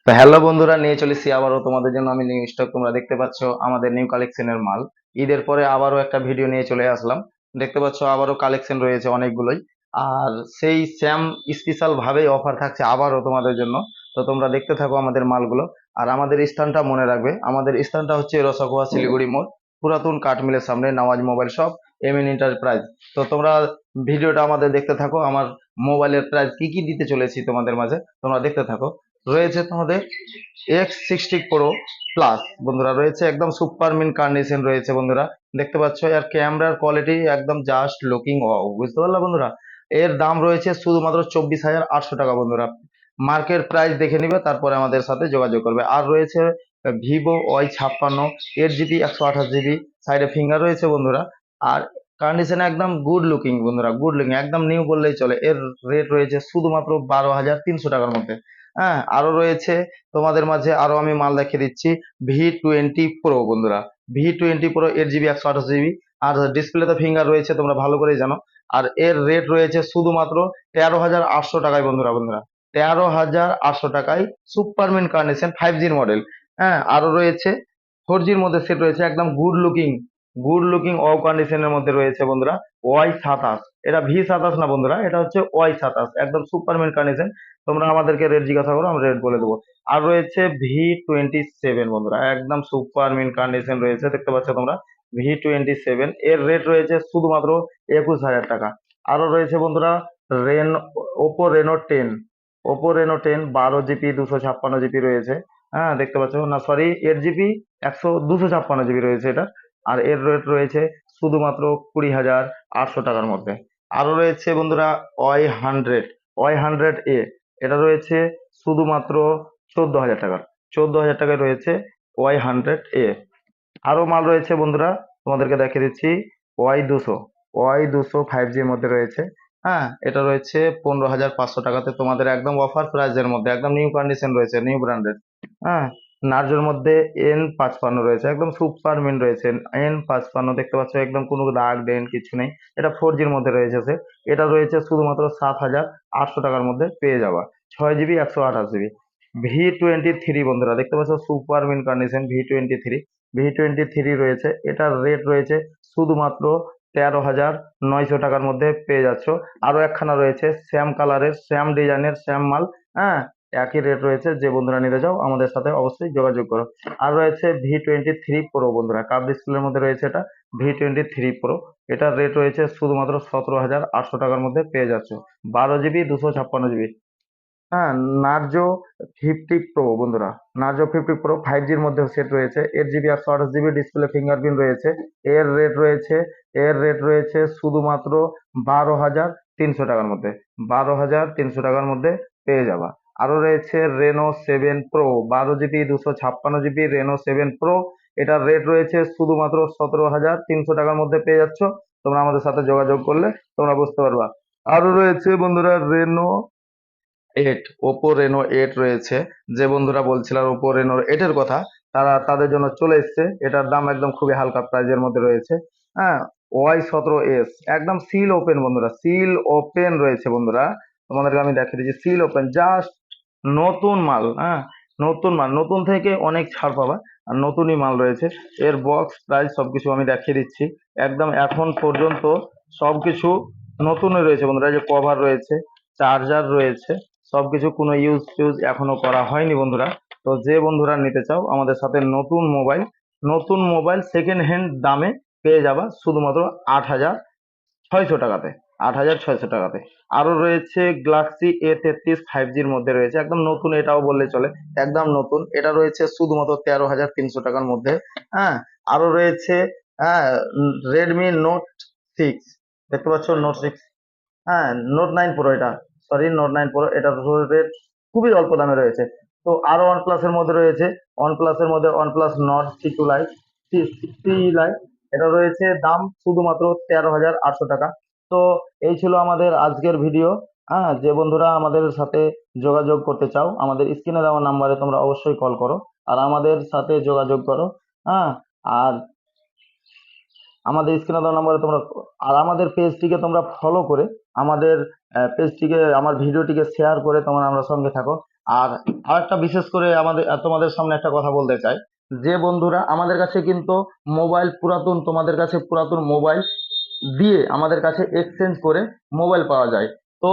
তো হ্যালো বন্ধুরা, নিয়ে চলেছি আবারও তোমাদের জন্য আমি নিউ স্টক। তোমরা দেখতে পাচ্ছ আমাদের নিউ কালেকশনের মাল। ঈদের পরে আবারও একটা ভিডিও নিয়ে চলে আসলাম। দেখতে পাচ্ছ আবারও কালেকশন রয়েছে অনেকগুলোই। আর সেই স্যাম স্পেশাল ভাবেই অফার থাকছে আবারও তোমাদের জন্য। তো তোমরা দেখতে থাকো আমাদের মালগুলো। আর আমাদের স্থানটা মনে রাখবে, আমাদের স্থানটা হচ্ছে রসগোয়া শিলিগুড়ি মোড়, পুরাতন কাঠমিলের সামনে, Nawaz mobile shop, MN enterprise. তো তোমরা ভিডিওটা আমাদের দেখতে থাকো। আমার মোবাইলের প্রাইস কি কি দিতে চলেছি তোমাদের মাঝে, তোমরা দেখতে থাকো। রয়েছে তোমাদের X60 Pro প্লাস বন্ধুরা, রয়েছে একদম সুপার মিন কন্ডিশন রয়েছে বন্ধুরা। দেখতে পাচ্ছ এর ক্যামেরার কোয়ালিটি একদম জাস্ট লুকিং ওয়াও, বুঝতে পারলা বন্ধুরা। এর দাম রয়েছে শুধুমাত্র 24,800 টাকা বন্ধুরা। মার্কেট প্রাইস দেখে নিবে, তারপরে আমাদের সাথে যোগাযোগ করবে। আর রয়েছে Vivo Y56, 8 GB 128 GB, সাইডে ফিঙ্গার রয়েছে বন্ধুরা। আর কন্ডিশন একদম গুড লুকিং বন্ধুরা, গুড লুকিং, একদম নিউ বললেই চলে। এর রেট রয়েছে শুধুমাত্র 12,300 টাকার মধ্যে। হ্যাঁ, আরো রয়েছে তোমাদের মাঝে, আরো আমি মাল দেখিয়ে দিচ্ছি। V20 Pro বন্ধুরা, V20 Pro 8 GB 128 GB। আর ডিসপ্লেতে ফিঙ্গার রয়েছে, তোমরা ভালো করেই জানো। আর এর রেট রয়েছে শুধুমাত্র 13,800 টাকায় বন্ধুরা। বন্ধুরা, 13,800 টাকায় সুপারমিন কন্ডিশন 5G মডেল। হ্যাঁ, আরো রয়েছে 4G মধ্যে সেট রয়েছে, একদম গুড লুকিং, গুড লুকিং ও কন্ডিশনের মধ্যে রয়েছে বন্ধুরা। Y27, এটা V27 না বন্ধুরা, এটা হচ্ছে Y27, একদম সুপারমিন কন্ডিশন। তোমরা আমাদেরকে রেট জিজ্ঞাসা করো, আমরা রেট বলে দেবো। আর রয়েছে V27 বন্ধুরা, একদম সুপার মিন কন্ডিশন রয়েছে, দেখতে পাচ্ছ তোমরা। V27 এর রেট রয়েছে শুধুমাত্র 21,000 টাকা। আরো রয়েছে বন্ধুরা রেন Oppo Reno 10, Oppo Reno 10 12 GB 256 GB রয়েছে। হ্যাঁ, দেখতে পাচ্ছ না, সরি, 8 GB 256 GB রয়েছে এটা। আর এর রেট রয়েছে শুধুমাত্র 20,800 টাকার মধ্যে। আরো রয়েছে বন্ধুরা ওয়াই হান্ড্রেড এ, এটা রয়েছে শুধুমাত্র 14,000 টাকার, 14,000 টাকায় রয়েছে Y100A। আরো মাল রয়েছে বন্ধুরা, তোমাদেরকে দেখিয়ে দিচ্ছি। ওয়াই দুশো 5G মধ্যে রয়েছে। হ্যাঁ, এটা রয়েছে 15,500 টাকাতে, তোমাদের একদম অফার প্রাইসের মধ্যে, একদম নিউ কন্ডিশন রয়েছে, নিউ ব্র্যান্ডেড। হ্যাঁ, নার্জোর মধ্যে N55 রয়েছে, একদম সুপার মিন রয়েছে। N55 দেখতে পাচ্ছ, একদম কোনো দাগ ডেন্ট কিছু নেই। এটা 4Gর মধ্যে রয়েছে সে। এটা রয়েছে শুধুমাত্র 7,800 টাকার মধ্যে পেয়ে যাবা, 6 GB 128 GB। V23 বন্ধুরা, দেখতে পাচ্ছ super mint condition V23। V23 রয়েছে, এটার রেট রয়েছে শুধুমাত্র 13,900 টাকার মধ্যে পেয়ে যাচ্ছ। আরো একখানা রয়েছে শ্যাম কালারের, শ্যাম ডিজাইনের, শ্যাম মাল। হ্যাঁ, একই রেট রয়েছে। যে বন্ধুরা নিতে চাও আমাদের সাথে অবশ্যই যোগাযোগ করো। আর রয়েছে V23 Pro বন্ধুরা, কাপ ডিসপ্লের মধ্যে রয়েছে এটা, V23 Pro। এটার রেট রয়েছে শুধুমাত্র 17,800 টাকার মধ্যে পেয়ে যাচ্ছ, 12 GB 256 GB। হ্যাঁ, নার্জো 50 প্রো বন্ধুরা, নার্জো 50 প্রো 5Gর মধ্যে সেট রয়েছে, 8 GB 128 GB, ডিসপ্লে ফিঙ্গারপ্রিন্ট রয়েছে। এর রেট রয়েছে, এর রেট রয়েছে শুধুমাত্র 12,300 টাকার মধ্যে, 12,300 টাকার মধ্যে পেয়ে যাবা। আরো রয়েছে Reno 7 Pro, 12 GB 256 GB, Reno 7 Pro। এটার রেট রয়েছে শুধুমাত্র 17,300 টাকার মধ্যে পেয়ে যাচ্ছ। তোমরা আমাদের সাথে যোগাযোগ করলে তোমরা বুঝতে পারবা। আরো রয়েছে বন্ধুরা ওপো রেনো 8 রয়েছে। যে বন্ধুরা বলছিলাম ওপো রেনো 8 এর কথা, তাদের জন্য চলে এসেছে। এটার দাম একদম খুবই হালকা প্রাইজের মধ্যে রয়েছে। হ্যাঁ, Y17s, একদম সিল ওপেন বন্ধুরা, সিল ওপেন রয়েছে বন্ধুরা। তোমাদেরকে আমি দেখিয়ে দিচ্ছি, সিল ওপেন, জাস্ট নতুন মাল। হ্যাঁ, নতুন মাল, নতুন থেকে অনেক ছাড় পাবা। আর নতুনই মাল রয়েছে। এর বক্স প্রাইস সবকিছু আমি দেখিয়ে দিচ্ছি। একদম এখন পর্যন্ত সবকিছু নতুনই রয়েছে বন্ধুরা। এই যে কভার রয়েছে, চার্জার রয়েছে, সবকিছু, কোনো ইউজ টিউজ এখনো করা হয়নি বন্ধুরা। তো যে বন্ধুরা নিতে চাও আমাদের সাথে নতুন মোবাইল, নতুন মোবাইল সেকেন্ড হ্যান্ড দামে পেয়ে যাবা শুধুমাত্র 8,600 টাকাতে, 8,600 টাকাতে। আরো রয়েছে গ্যালাক্সি A33 5Gর মধ্যে রয়েছে, একদম নতুন, এটাও বললে চলে, একদম নতুন। এটা রয়েছে শুধুমাত্র 13,300 টাকার মধ্যে। হ্যাঁ, আরো রয়েছে হ্যাঁ Redmi Note 6, দেখতে পাচ্ছ Note 6। হ্যাঁ, Note 9 Pro এটা, সরি Note 9 Pro, এটা রেট খুবই অল্প দামে রয়েছে। তো আরো ওয়ানপ্লাসের মধ্যে রয়েছে, ওয়ানপ্লাসের মধ্যে ওয়ানপ্লাস নট সি2 লাইট, সি লাইট। এটা রয়েছে দাম শুধুমাত্র 13,800 টাকা। তো এই ছিল আমাদের আজকের ভিডিও। হ্যাঁ, যে বন্ধুরা আমাদের সাথে যোগাযোগ করতে চাও, আমাদের স্ক্রিনে দেওয়া নাম্বারে তোমরা অবশ্যই কল করো, আর আমাদের সাথে যোগাযোগ করো। হ্যাঁ, আর আমাদের স্ক্রিনে দেওয়া নাম্বারে তোমরা, আর আমাদের পেজটিকে তোমরা ফলো করে, আমাদের পেজটিকে, আমার ভিডিওটিকে শেয়ার করে তোমরা আমরা সঙ্গে থাকো। আর আরেকটা বিশেষ করে আমাদের তোমাদের সামনে একটা কথা বলতে চাই, যে বন্ধুরা আমাদের কাছে কিন্তু মোবাইল পুরাতন, তোমাদের কাছে পুরাতন মোবাইল দিয়ে আমাদের কাছে এক্সচেঞ্জ করে মোবাইল পাওয়া যায়। তো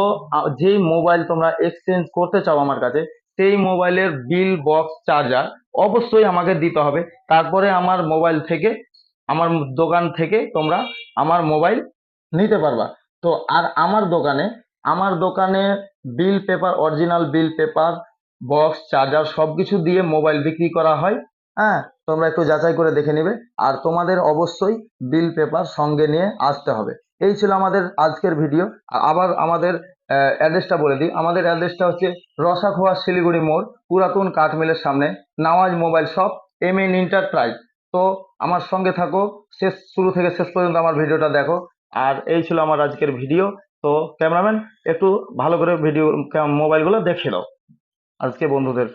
যেই মোবাইল তোমরা এক্সচেঞ্জ করতে চাও আমার কাছে, সেই মোবাইলের বিল, বক্স, চার্জার অবশ্যই আমাকে দিতে হবে। তারপরে আমার মোবাইল থেকে, আমার দোকান থেকে তোমরা আমার মোবাইল নিতে পারবা। তো আর আমার দোকানে bill paper, original bill paper, box, charger সবকিছু দিয়ে মোবাইল বিক্রি করা হয়। হ্যাঁ, তোমরা একটু যাচাই করে দেখে নিবে। আর তোমাদের অবশ্যই বিল পেপার সঙ্গে নিয়ে আসতে হবে। এই ছিল আমাদের আজকের ভিডিও। আবার আমাদের অ্যাড্রেসটা বলে দিই। আমাদের অ্যাড্রেসটা হচ্ছে রসাখোয়া শিলিগুড়ি মোড়, পুরাতন কাঠ মিলের সামনে, Nawaz mobile shop, M N enterprise. তো আমার সঙ্গে থাকো, শুরু থেকে শেষ পর্যন্ত আমার ভিডিওটা দেখো। আর এই ছিল আমার আজকের ভিডিও। তো ক্যামেরাম্যান, একটু ভালো করে ভিডিও মোবাইলগুলো দেখে দাও আজকে বন্ধুদের।